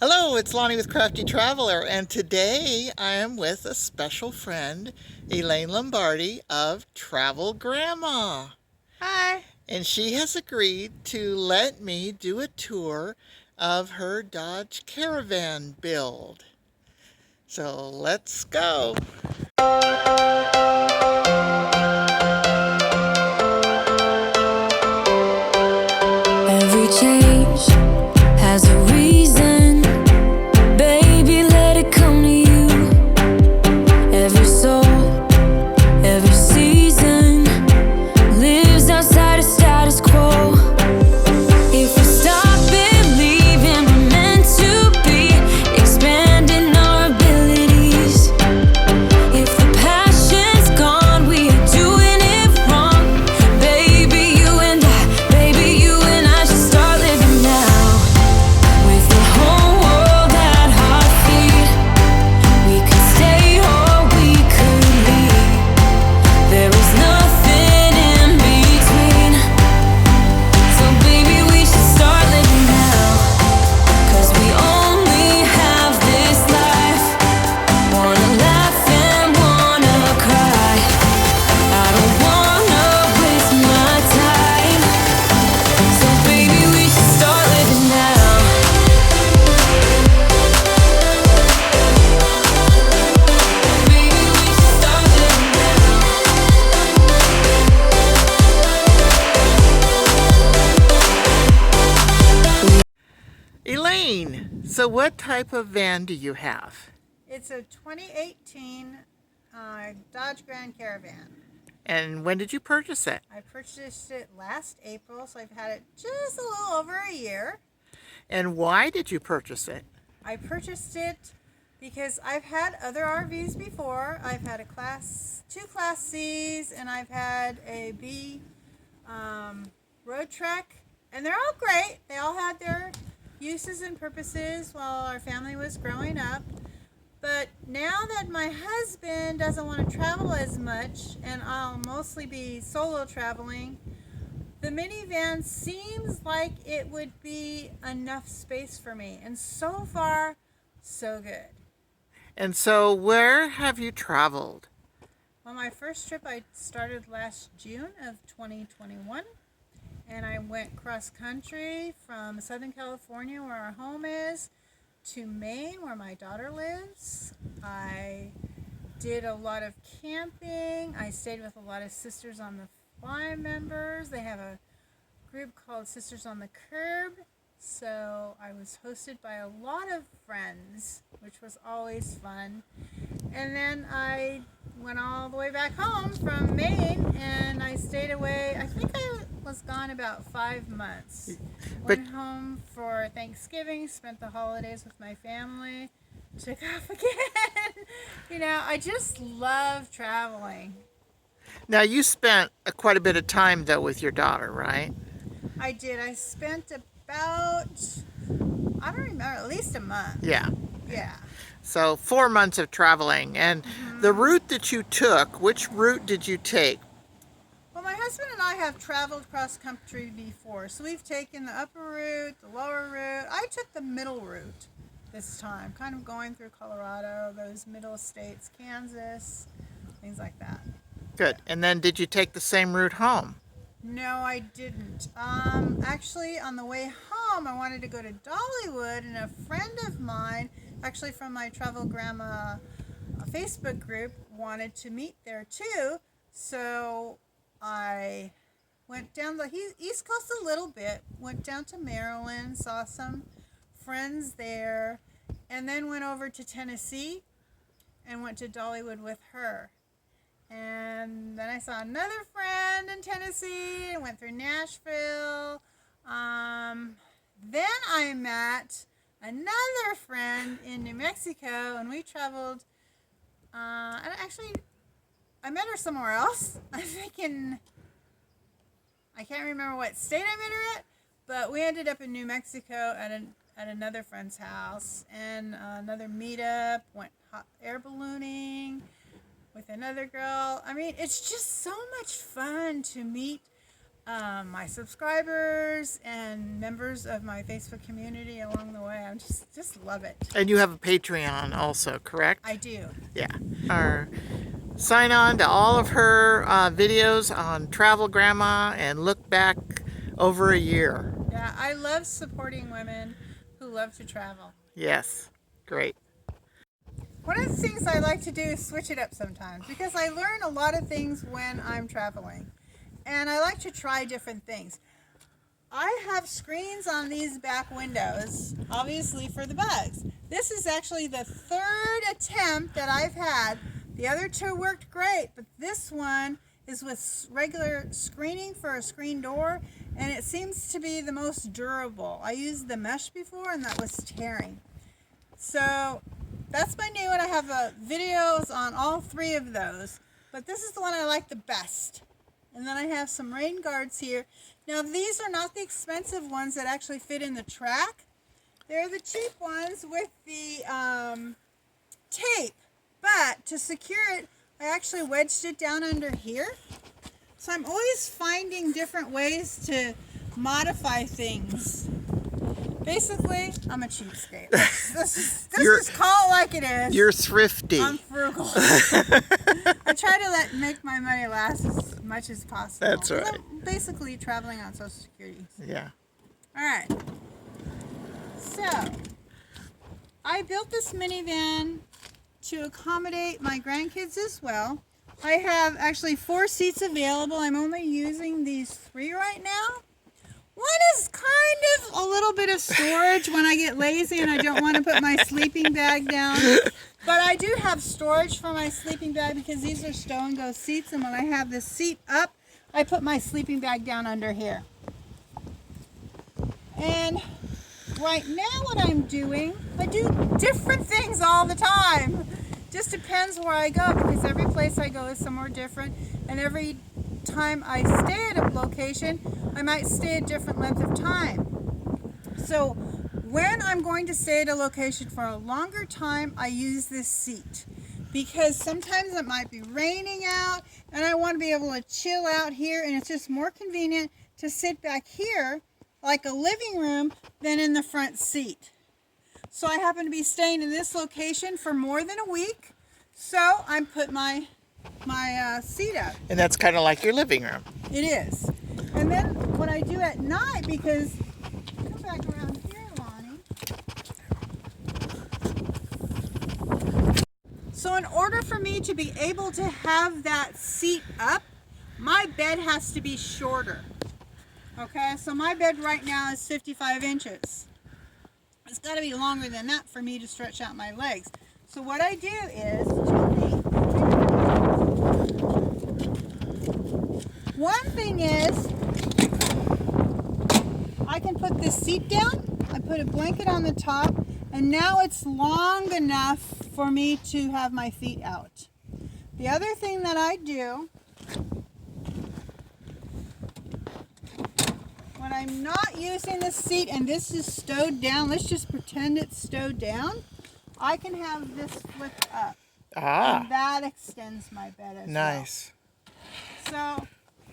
Hello, it's Lonnie with Crafty Traveler, and today I am with a special friend, Elaine Lombardi of Travel Grandma. Hi. And she has agreed to let me do a tour of her Dodge Caravan build. So let's go. Every change has a reason. Baby, let it come to you. Every soul, every season lives outside of status quo. If we stop believing we're meant to be, expanding our abilities. If the passion's gone, we are doing it wrong. Baby, you and I should start living now. With the whole world at our feet, we could stay or we could leave. There is nothing in between. So baby, we should start living now. 'Cause we only have this life. Wanna laugh and wanna cry. I don't wanna waste my time. So baby, we should start living now. Baby, we should start living Elaine, so what type of van do you have? It's a 2018 Dodge Grand Caravan. And when did you purchase it? I purchased it last April, so I've had it just a little over a year. And why did you purchase it? I purchased it because I've had other RVs before. I've had two Class C's, and I've had a B road trek, and they're all great. They all had their uses and purposes while our family was growing up. But now that my husband doesn't want to travel as much, and I'll mostly be solo traveling, the minivan seems like it would be enough space for me. And so far, so good. And so where have you traveled? Well, my first trip I started last June of 2021. And I went cross country from Southern California, where our home is, to Maine, where my daughter lives. I did a lot of camping. I stayed with a lot of Sisters on the Fly members. They have a group called Sisters on the Curb. So I was hosted by a lot of friends, which was always fun. And then I went all the way back home from Maine, and I stayed away. I think I was gone about 5 months. Went home for Thanksgiving, spent the holidays with my family, took off again. I just love traveling. Now, you spent quite a bit of time, though, with your daughter, right? I did. I spent about, I don't remember, at least a month. Yeah. Yeah. So 4 months of traveling. And the route that you took, which route did you take? Well, my husband and I have traveled cross country before, so we've taken the upper route, the lower route. I took the middle route this time, kind of going through Colorado, those middle states, Kansas, things like that. Good. And then did you take the same route home? No, I didn't. Actually, on the way home, I wanted to go to Dollywood, and a friend of mine, actually from my Travel Grandma Facebook group, wanted to meet there too. So I went down the East Coast a little bit, went down to Maryland, saw some friends there, and then went over to Tennessee and went to Dollywood with her. And then I saw another friend in Tennessee and went through Nashville. Then I met another friend in New Mexico, and we traveled. And actually, I met her somewhere else. I think I can't remember what state I met her at, but we ended up in New Mexico at another friend's house, and another meetup, went hot air ballooning with another girl. I mean, it's just so much fun to meet my subscribers and members of my Facebook community along the way. I I just love it. And you have a Patreon also, correct? I do. Yeah. Sign on to all of her videos on Travel Grandma and look back over a year. Yeah, I love supporting women who love to travel. Yes. Great. One of the things I like to do is switch it up sometimes because I learn a lot of things when I'm traveling. And I like to try different things. I have screens on these back windows, obviously for the bugs. This is actually the third attempt that I've had. The other two worked great, but this one is with regular screening for a screen door, and it seems to be the most durable. I used the mesh before, and that was tearing. So that's my new one. I have videos on all three of those, but this is the one I like the best. And then I have some rain guards here. Now these are not the expensive ones that actually fit in the track. They're the cheap ones with the tape. But to secure it, I actually wedged it down under here. So I'm always finding different ways to modify things. Basically, I'm a cheapskate. This is call it like it is. You're thrifty. I'm frugal. I try to make my money last as much as possible. That's right. I'm basically traveling on Social Security. Yeah. All right. So, I built this minivan to accommodate my grandkids as well. I have actually 4 seats available. I'm only using these 3 right now. One is kind of a little bit of storage when I get lazy and I don't want to put my sleeping bag down. But I do have storage for my sleeping bag because these are stow and go seats, and when I have this seat up, I put my sleeping bag down under here. And right now what I'm doing, I do different things all the time. Just depends where I go because every place I go is somewhere different, and every time I stay at a location, I might stay a different length of time. So when I'm going to stay at a location for a longer time, I use this seat because sometimes it might be raining out and I want to be able to chill out here, and it's just more convenient to sit back here like a living room than in the front seat. So I happen to be staying in this location for more than a week, so I put my seat up. And that's kind of like your living room. It is. And then what I do at night, because come back around here, Lonnie. So in order for me to be able to have that seat up, my bed has to be shorter. Okay, so my bed right now is 55 inches. It's got to be longer than that for me to stretch out my legs. So what I do is, one thing is, I can put this seat down, I put a blanket on the top, and now it's long enough for me to have my feet out. The other thing that I do, when I'm not using the seat and this is stowed down, let's just pretend it's stowed down, I can have this flipped up. And that extends my bed as well. Nice. So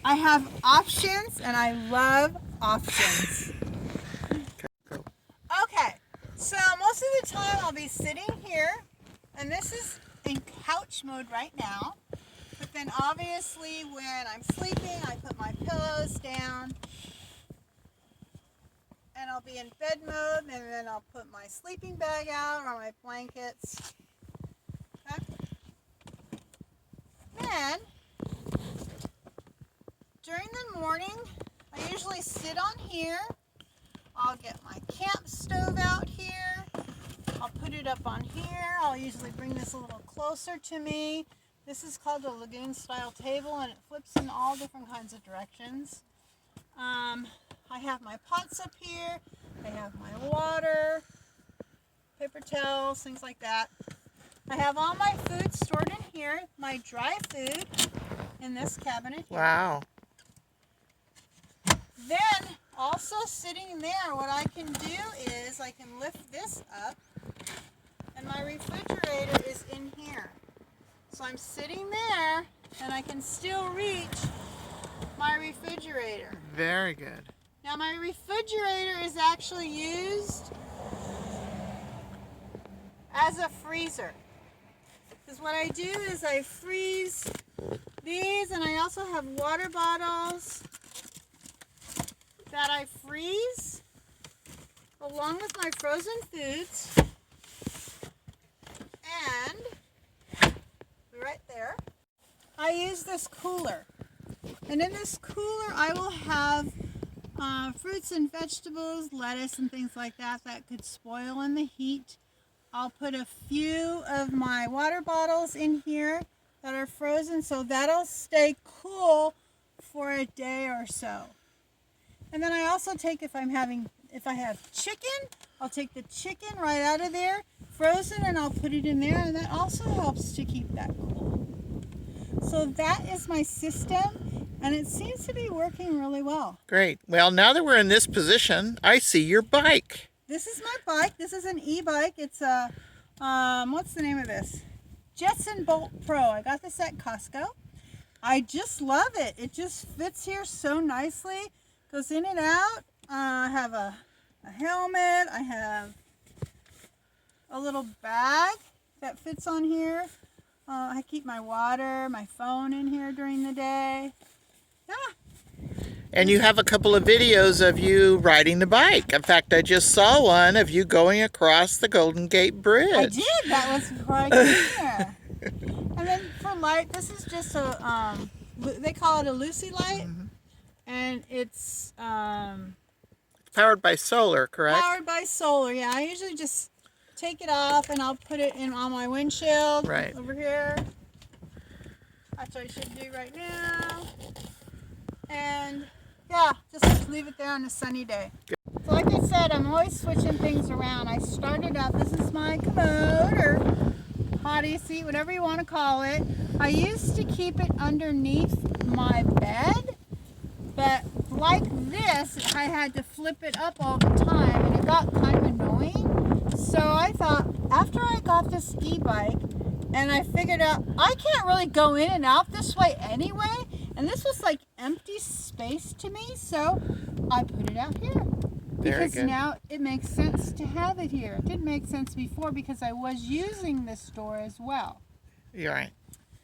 I have options, and I love options. Okay, so most of the time I'll be sitting here, and this is in couch mode right now. But then obviously when I'm sleeping, I put my pillows down, and I'll be in bed mode, and then I'll put my sleeping bag out or my blankets. Okay. Then during the morning, I usually sit on here. I'll get my camp stove out here. I'll put it up on here. I'll usually bring this a little closer to me. This is called a lagoon style table, and it flips in all different kinds of directions. I have my pots up here. I have my water, paper towels, things like that. I have all my food stored in here, my dry food in this cabinet here. Wow. Then, also sitting there, what I can do is I can lift this up, and my refrigerator is in here. So I'm sitting there, and I can still reach my refrigerator. Very good. Now my refrigerator is actually used as a freezer. Because what I do is I freeze these, and I also have water bottles that I freeze along with my frozen foods. And right there, I use this cooler. And in this cooler, I will have fruits and vegetables, lettuce and things like that that could spoil in the heat. I'll put a few of my water bottles in here that are frozen, so that'll stay cool for a day or so. And then I also take, if I have chicken, I'll take the chicken right out of there, frozen, and I'll put it in there, and that also helps to keep that cool. So that is my system, and it seems to be working really well. Great. Well, now that we're in this position, I see your bike. This is my bike. This is an e-bike. It's a, what's the name of this? Jetson Bolt Pro. I got this at Costco. I just love it. It just fits here so nicely. Goes in and out. I have a helmet. I have a little bag that fits on here. I keep my water, my phone in here during the day. Yeah. And you have a couple of videos of you riding the bike. In fact, I just saw one of you going across the Golden Gate Bridge. I did. That was before I came here. And then for light, this is just a, they call it a Lucy light. Mm-hmm. And it's powered by solar, correct? Powered by solar, yeah. I usually just take it off and I'll put it in on my windshield over here. That's what I should do right now. And yeah, just leave it there on a sunny day. Good. So like I said, I'm always switching things around. I started out, this is my commode or hottie seat, whatever you want to call it. I used to keep it underneath my bed, but like this, I had to flip it up all the time and it got kind of annoying. So I thought, after I got this e-bike and I figured out I can't really go in and out this way anyway, and this was like empty space to me, so I put it out here. Because now it makes sense to have it here. It didn't make sense before because I was using this door as well. You're right.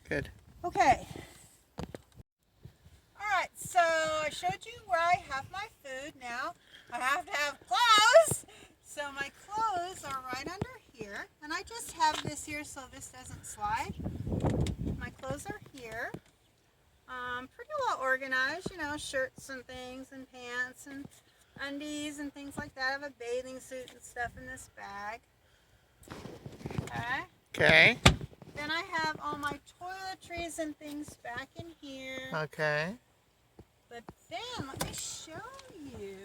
Good. Okay. Alright, so I showed you where I have my food. Now I have to have clothes. So my clothes are right under here. And I just have this here so this doesn't slide. My clothes are here. Pretty well organized, you know, shirts and things and pants and undies and things like that. I have a bathing suit and stuff in this bag. Okay. Okay. Then I have all my toiletries and things back in here. Okay. But then let me show you.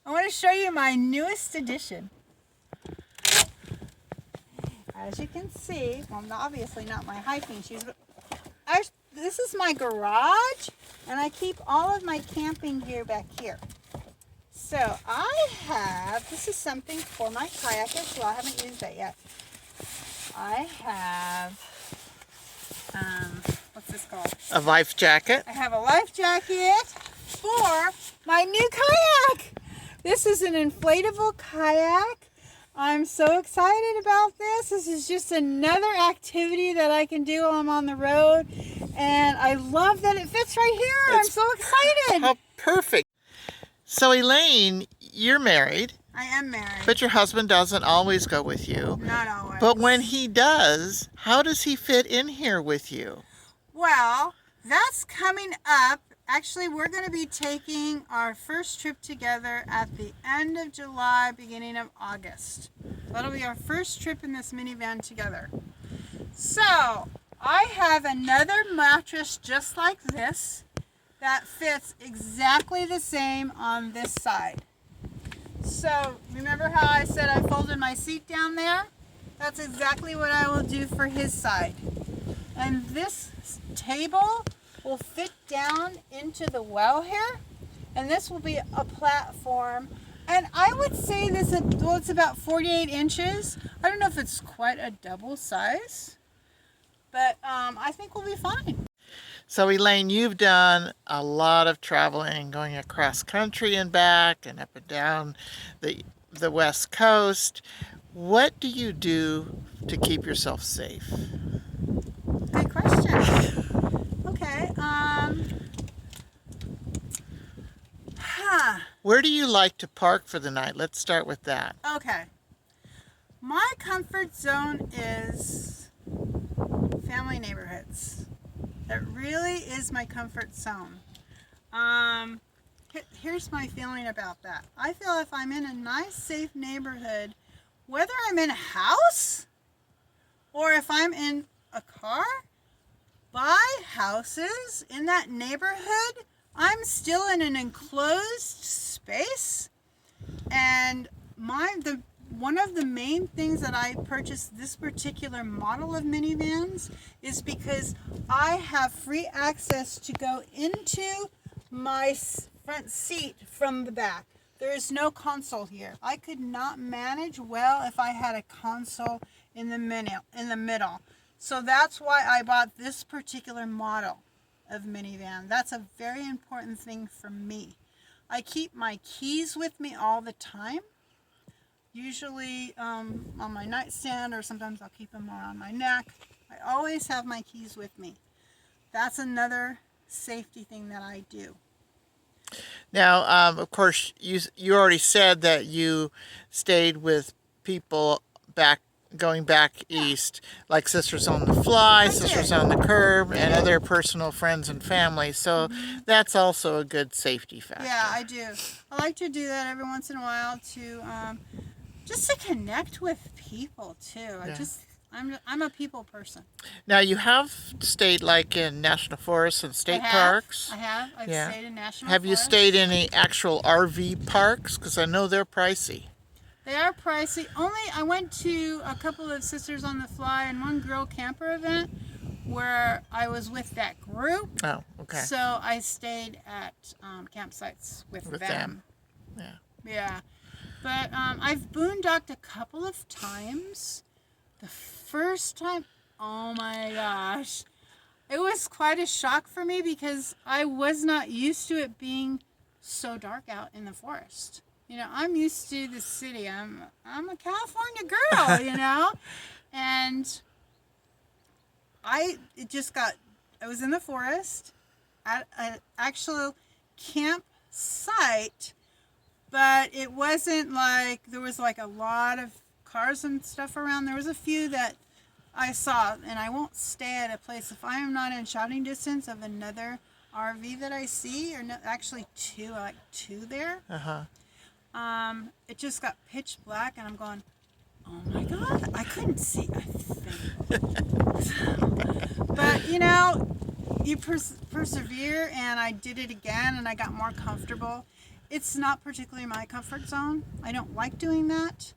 I want to show you my newest addition. As you can see, well, obviously not my hiking shoes, but this is my garage, and I keep all of my camping gear back here. So I have, this is something for my kayak as well. I haven't used that yet. I have, what's this called? A life jacket. I have a life jacket for my new kayak. This is an inflatable kayak. I'm so excited about this. This is just another activity that I can do while I'm on the road. And I love that it fits right here. I'm so excited. How perfect. So Elaine, you're married. I am married. But your husband doesn't always go with you. Not always. But when he does, how does he fit in here with you? Well, that's coming up. Actually, we're going to be taking our first trip together at the end of July, beginning of August. That'll be our first trip in this minivan together. So, I have another mattress just like this that fits exactly the same on this side. So, remember how I said I folded my seat down there? That's exactly what I will do for his side. And this table will fit down into the well here, and this will be a platform. And I would say this, well, it's about 48 inches. I don't know if it's quite a double size, but I think we'll be fine. So Elaine, you've done a lot of traveling, going across country and back and up and down the West Coast. What do you do to keep yourself safe? Good question. Okay. Where do you like to park for the night? Let's start with that. Okay. My comfort zone is family neighborhoods. It really is my comfort zone. Here's my feeling about that. I feel if I'm in a nice, safe neighborhood, whether I'm in a house or if I'm in a car, by houses in that neighborhood, I'm still in an enclosed space. And one of the main things that I purchased this particular model of minivans is because I have free access to go into my front seat from the back. There is no console here. I could not manage well if I had a console in the middle. So that's why I bought this particular model of minivan. That's a very important thing for me. I keep my keys with me all the time. Usually on my nightstand, or sometimes I'll keep them around my neck. I always have my keys with me. That's another safety thing that I do. Now, of course, you already said that you stayed with people going back east, like Sisters on the Fly, Sisters on the Curb, and other personal friends and family. So that's also a good safety factor. Yeah, I do. I like to do that every once in a while to just to connect with people too. Yeah. I'm a people person. Now, you have stayed like in national forests and state parks. I have. I've Yeah. stayed in national Have you forests. stayed in any actual RV parks? Because I know they're pricey. They are pricey. Only I went to a couple of Sisters on the Fly and one girl camper event where I was with that group. Oh, okay. So I stayed at campsites with them. Yeah. Yeah. But I've boondocked a couple of times. The first time, oh my gosh. It was quite a shock for me because I was not used to it being so dark out in the forest. You know, I'm used to the city. I'm a California girl, you know? And I was in the forest at an actual campsite, but it wasn't like there was like a lot of cars and stuff around. There was a few that I saw, and I won't stay at a place if I am not in shouting distance of another RV that I see, or no, actually two, I like two there. It just got pitch black, and I'm going, oh my God, I couldn't see a thing. But you know, you persevere, and I did it again, and I got more comfortable. It's not particularly my comfort zone. I don't like doing that.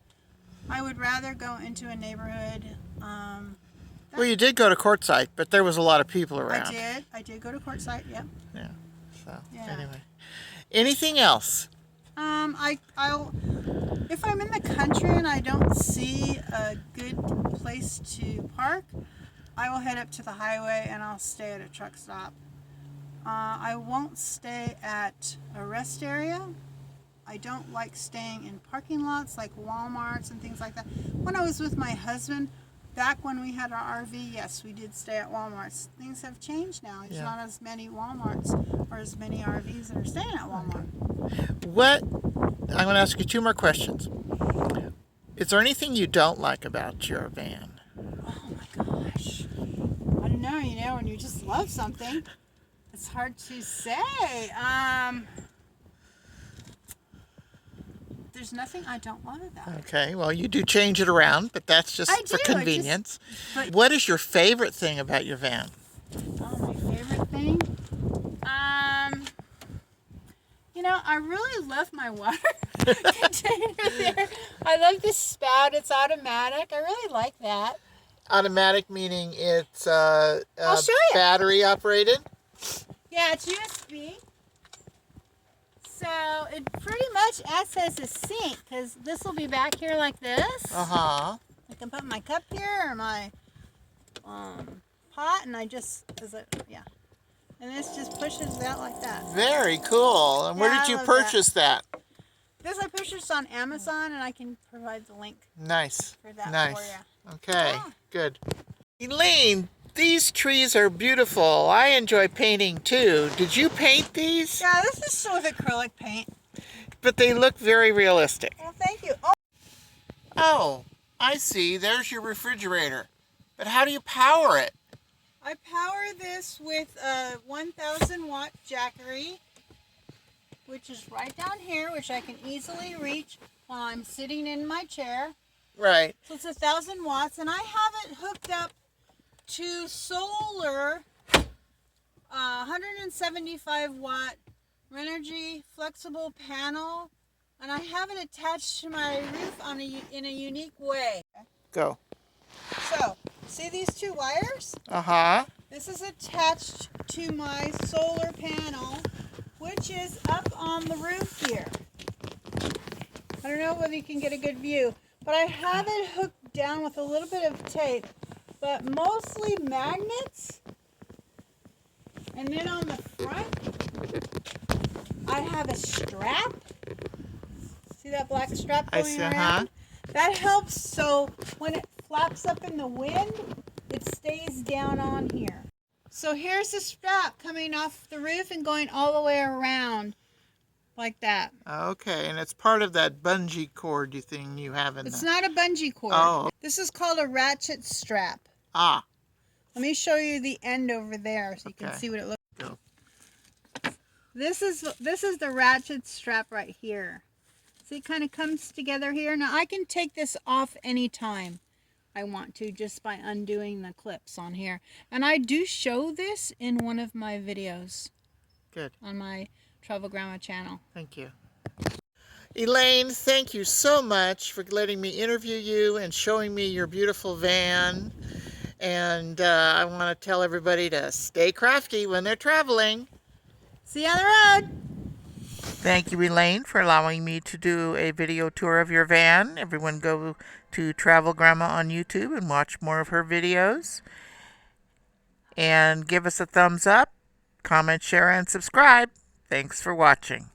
I would rather go into a neighborhood. Well, you did go to Quartzsite, but there was a lot of people around. I did go to Quartzsite, yep. Yeah. So, Yeah. anyway. Anything else? I'll if I'm in the country and I don't see a good place to park, I will head up to the highway and I'll stay at a truck stop. I won't stay at a rest area. I don't like staying in parking lots like Walmarts and things like that. When I was with my husband, back when we had our RV, yes, we did stay at Walmarts. Things have changed now. There's not as many Walmarts or as many RVs that are staying at Walmart. I'm going to ask you two more questions. Is there anything you don't like about your van? Oh my gosh. I don't know, you know, when you just love something, it's hard to say. There's nothing I don't love about it. Okay, well, you do change it around, but that's just for convenience. What is your favorite thing about your van? Oh, my favorite thing? You know, I really love my water container there. I love this spout. It's automatic. I really like that. Automatic meaning it's I'll show you. battery operated? Yeah, it's USB. So it pretty much acts as a sink because this will be back here like this. I can put my cup here or my pot, and and this just pushes out like that. Very cool. And where did you purchase that? This I purchased on Amazon, and I can provide the link Nice. for that Nice. for you. Okay, Yeah. good. Elaine, these trees are beautiful. I enjoy painting too. Did you paint these? Yeah, this is still with acrylic paint. But they look very realistic. Well, thank you. Oh, I see. There's your refrigerator. But how do you power it? I power this with a 1,000 watt Jackery, which is right down here, which I can easily reach while I'm sitting in my chair. Right. So it's 1,000 watts, and I have it hooked up to solar, 175 watt Renogy flexible panel, and I have it attached to my roof in a unique way. Go. So, see these two wires? Uh-huh. This is attached to my solar panel, which is up on the roof here. I don't know whether you can get a good view, but I have it hooked down with a little bit of tape, but mostly magnets. And then on the front, I have a strap. See that black strap going I see, around? That helps so when it flaps up in the wind, it stays down on here. So here's the strap coming off the roof and going all the way around like that. Okay, and it's part of that bungee cord thing you have in It's there. not a bungee cord. Oh. This is called a ratchet strap. Ah. Let me show you the end over there so you can Okay. see what it looks Go. like. This is the ratchet strap right here. See, it kind of comes together here. Now I can take this off anytime I want to just by undoing the clips on here. And I do show this in one of my videos. Good. On my Travel Grandma channel. Thank you. Elaine, thank you so much for letting me interview you and showing me your beautiful van. And I want to tell everybody to stay crafty when they're traveling. See you on the road. Thank you, Elaine, for allowing me to do a video tour of your van. Everyone go to Travel Grandma on YouTube and watch more of her videos. And give us a thumbs up, comment, share, and subscribe. Thanks for watching.